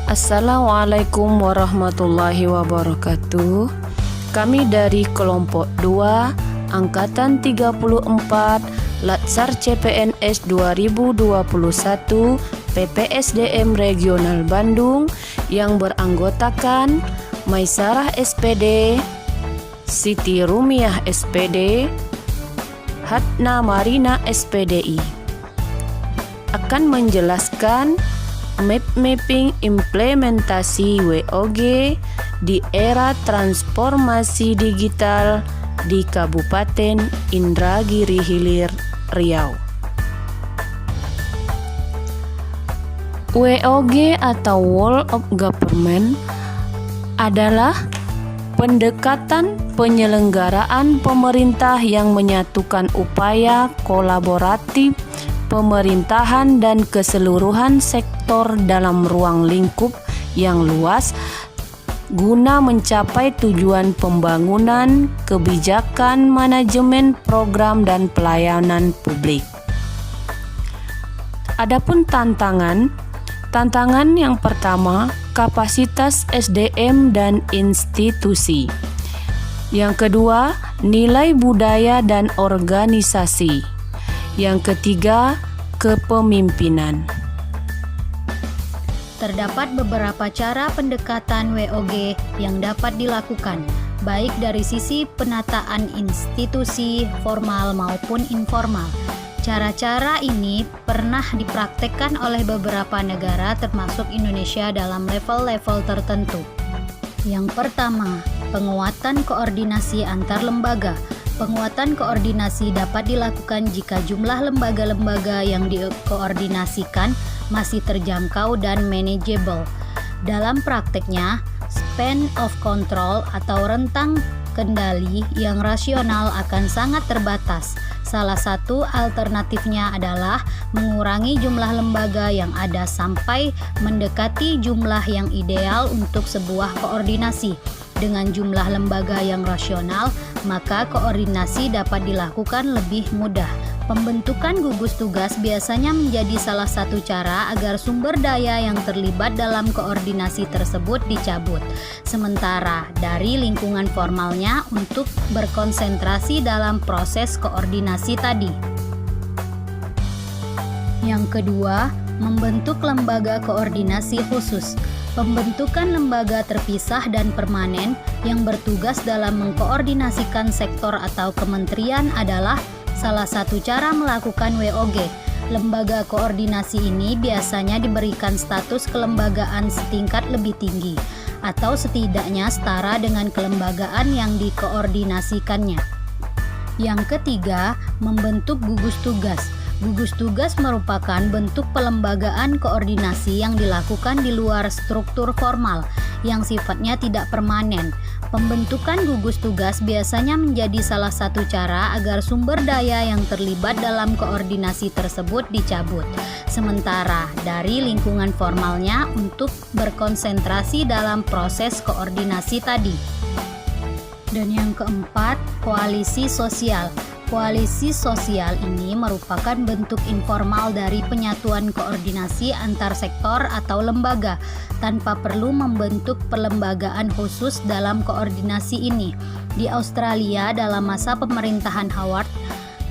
Assalamualaikum warahmatullahi wabarakatuh. Kami dari kelompok 2 Angkatan 34 Latsar CPNS 2021 PPSDM Regional Bandung yang beranggotakan Maisarah SPD, Siti Rumiah SPD, Hatna Marina SPDI akan menjelaskan mapping implementasi WOG di era transformasi digital di Kabupaten Indragiri Hilir, Riau. WOG atau Whole of Government adalah pendekatan penyelenggaraan pemerintah yang menyatukan upaya kolaboratif pemerintahan dan keseluruhan sektor dalam ruang lingkup yang luas guna mencapai tujuan pembangunan, kebijakan, manajemen, program, dan pelayanan publik. Adapun tantangan yang pertama, kapasitas SDM dan institusi. Yang kedua, nilai budaya dan organisasi. Yang ketiga, kepemimpinan. Terdapat beberapa cara pendekatan WOG yang dapat dilakukan, baik dari sisi penataan institusi formal maupun informal. Cara-cara ini pernah dipraktekkan oleh beberapa negara termasuk Indonesia dalam level-level tertentu. Yang pertama, penguatan koordinasi antar lembaga. Penguatan koordinasi dapat dilakukan jika jumlah lembaga-lembaga yang dikoordinasikan masih terjangkau dan manageable. Dalam prakteknya, span of control atau rentang kendali yang rasional akan sangat terbatas. Salah satu alternatifnya adalah mengurangi jumlah lembaga yang ada sampai mendekati jumlah yang ideal untuk sebuah koordinasi. Dengan jumlah lembaga yang rasional, maka koordinasi dapat dilakukan lebih mudah. Pembentukan gugus tugas biasanya menjadi salah satu cara agar sumber daya yang terlibat dalam koordinasi tersebut dicabut, sementara dari lingkungan formalnya untuk berkonsentrasi dalam proses koordinasi tadi. Yang kedua, membentuk lembaga koordinasi khusus. Pembentukan lembaga terpisah dan permanen yang bertugas dalam mengkoordinasikan sektor atau kementerian adalah salah satu cara melakukan WOG. Lembaga koordinasi ini biasanya diberikan status kelembagaan setingkat lebih tinggi, atau setidaknya setara dengan kelembagaan yang dikoordinasikannya. Yang ketiga, membentuk gugus tugas. Gugus tugas merupakan bentuk pelembagaan koordinasi yang dilakukan di luar struktur formal, yang sifatnya tidak permanen. Pembentukan gugus tugas biasanya menjadi salah satu cara agar sumber daya yang terlibat dalam koordinasi tersebut dicabut, sementara dari lingkungan formalnya untuk berkonsentrasi dalam proses koordinasi tadi. Dan yang keempat, koalisi sosial. Koalisi sosial ini merupakan bentuk informal dari penyatuan koordinasi antar sektor atau lembaga tanpa perlu membentuk pelembagaan khusus dalam koordinasi ini. Di Australia dalam masa pemerintahan Howard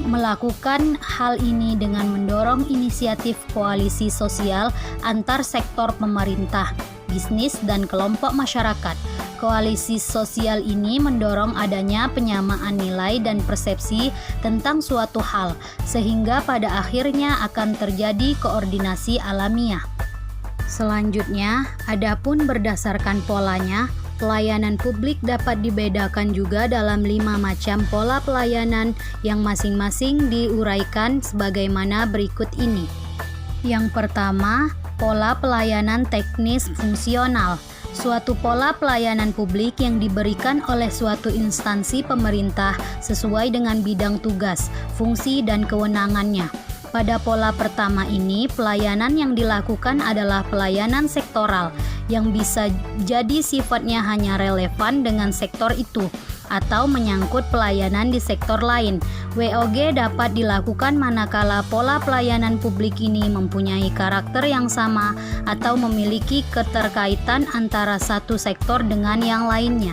melakukan hal ini dengan mendorong inisiatif koalisi sosial antar sektor pemerintah, bisnis, dan kelompok masyarakat. Koalisi sosial ini mendorong adanya penyamaan nilai dan persepsi tentang suatu hal, sehingga pada akhirnya akan terjadi koordinasi alamiah. Selanjutnya, adapun berdasarkan polanya, pelayanan publik dapat dibedakan juga dalam 5 macam pola pelayanan yang masing-masing diuraikan sebagaimana berikut ini. Yang pertama, pola pelayanan teknis fungsional. Suatu pola pelayanan publik yang diberikan oleh suatu instansi pemerintah sesuai dengan bidang tugas, fungsi, dan kewenangannya. Pada pola pertama ini, pelayanan yang dilakukan adalah pelayanan sektoral yang bisa jadi sifatnya hanya relevan dengan sektor itu. atau menyangkut pelayanan di sektor lain. WOG dapat dilakukan manakala pola pelayanan publik ini mempunyai karakter yang sama atau memiliki keterkaitan antara satu sektor dengan yang lainnya.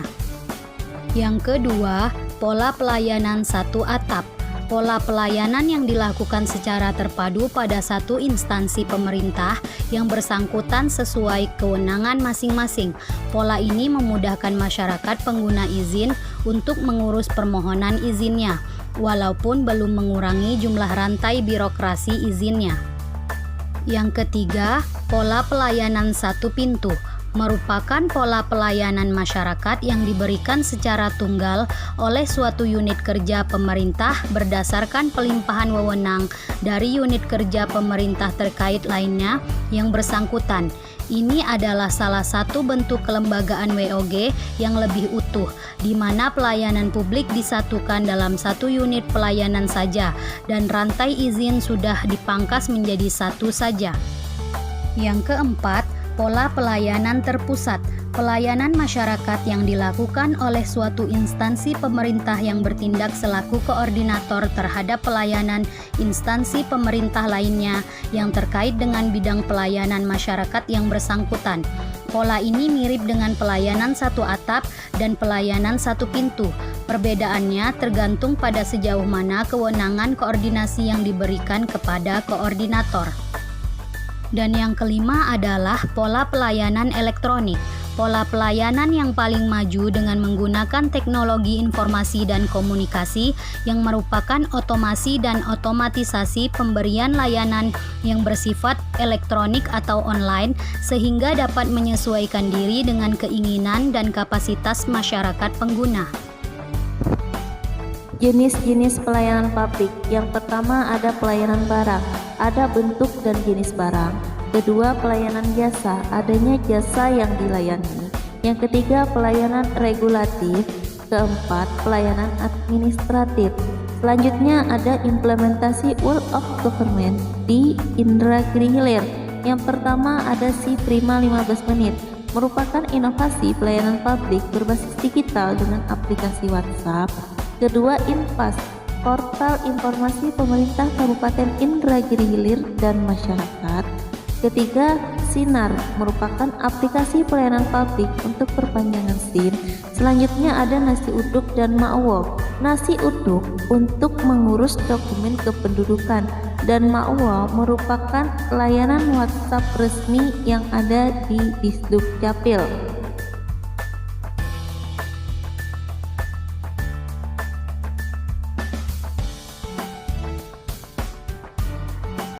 Yang kedua, pola pelayanan satu atap. Pola pelayanan yang dilakukan secara terpadu pada satu instansi pemerintah yang bersangkutan sesuai kewenangan masing-masing. Pola ini memudahkan masyarakat pengguna izin untuk mengurus permohonan izinnya, walaupun belum mengurangi jumlah rantai birokrasi izinnya. Yang ketiga, pola pelayanan satu pintu merupakan pola pelayanan masyarakat yang diberikan secara tunggal oleh suatu unit kerja pemerintah berdasarkan pelimpahan wewenang dari unit kerja pemerintah terkait lainnya yang bersangkutan. Ini adalah salah satu bentuk kelembagaan WOG yang lebih utuh, di mana pelayanan publik disatukan dalam satu unit pelayanan saja dan rantai izin sudah dipangkas menjadi satu saja. Yang keempat, pola pelayanan terpusat. Pelayanan masyarakat yang dilakukan oleh suatu instansi pemerintah yang bertindak selaku koordinator terhadap pelayanan instansi pemerintah lainnya yang terkait dengan bidang pelayanan masyarakat yang bersangkutan. Pola ini mirip dengan pelayanan satu atap dan pelayanan satu pintu. Perbedaannya tergantung pada sejauh mana kewenangan koordinasi yang diberikan kepada koordinator. Dan yang kelima adalah pola pelayanan elektronik. Pola pelayanan yang paling maju dengan menggunakan teknologi informasi dan komunikasi yang merupakan otomasi dan otomatisasi pemberian layanan yang bersifat elektronik atau online sehingga dapat menyesuaikan diri dengan keinginan dan kapasitas masyarakat pengguna. Jenis-jenis pelayanan publik. Yang pertama ada pelayanan barang, ada bentuk dan jenis barang. Kedua, pelayanan jasa, adanya jasa yang dilayani. Yang ketiga, pelayanan regulatif. Keempat, pelayanan administratif. Selanjutnya ada implementasi World of Government di Indragiri Hilir. Yang pertama ada Si Prima 15 menit, merupakan inovasi pelayanan publik berbasis digital dengan aplikasi WhatsApp. Kedua, Inpas, portal informasi pemerintah Kabupaten Indragiri Hilir dan masyarakat. Ketiga, Sinar, merupakan aplikasi pelayanan publik untuk perpanjangan SIM. Selanjutnya ada Nasi Uduk dan Ma'wo. Nasi Uduk untuk mengurus dokumen kependudukan dan Ma'wo merupakan layanan WhatsApp resmi yang ada di Disduk Capil.